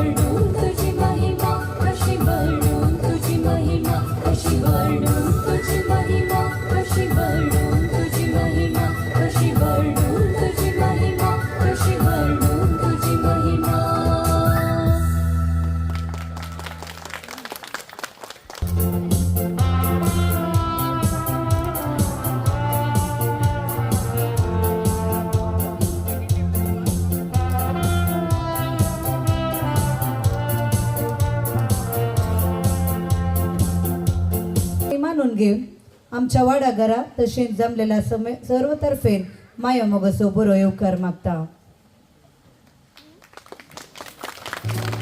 वर्णू तुझी महिमा, कशी वर्णू तुझी महिमा, कशी वर्णू तुझी महिमा, कशी वर्णू तुझी महिमा, कशी वर्णू तुझी महिमा, कशी वर्णू तुझी महिमा. मानून घेऊन आमच्या वाडाघरा तशेंच जमलेल्या सर्वतर्फेन माया मोगसो बरो येवकार मागता.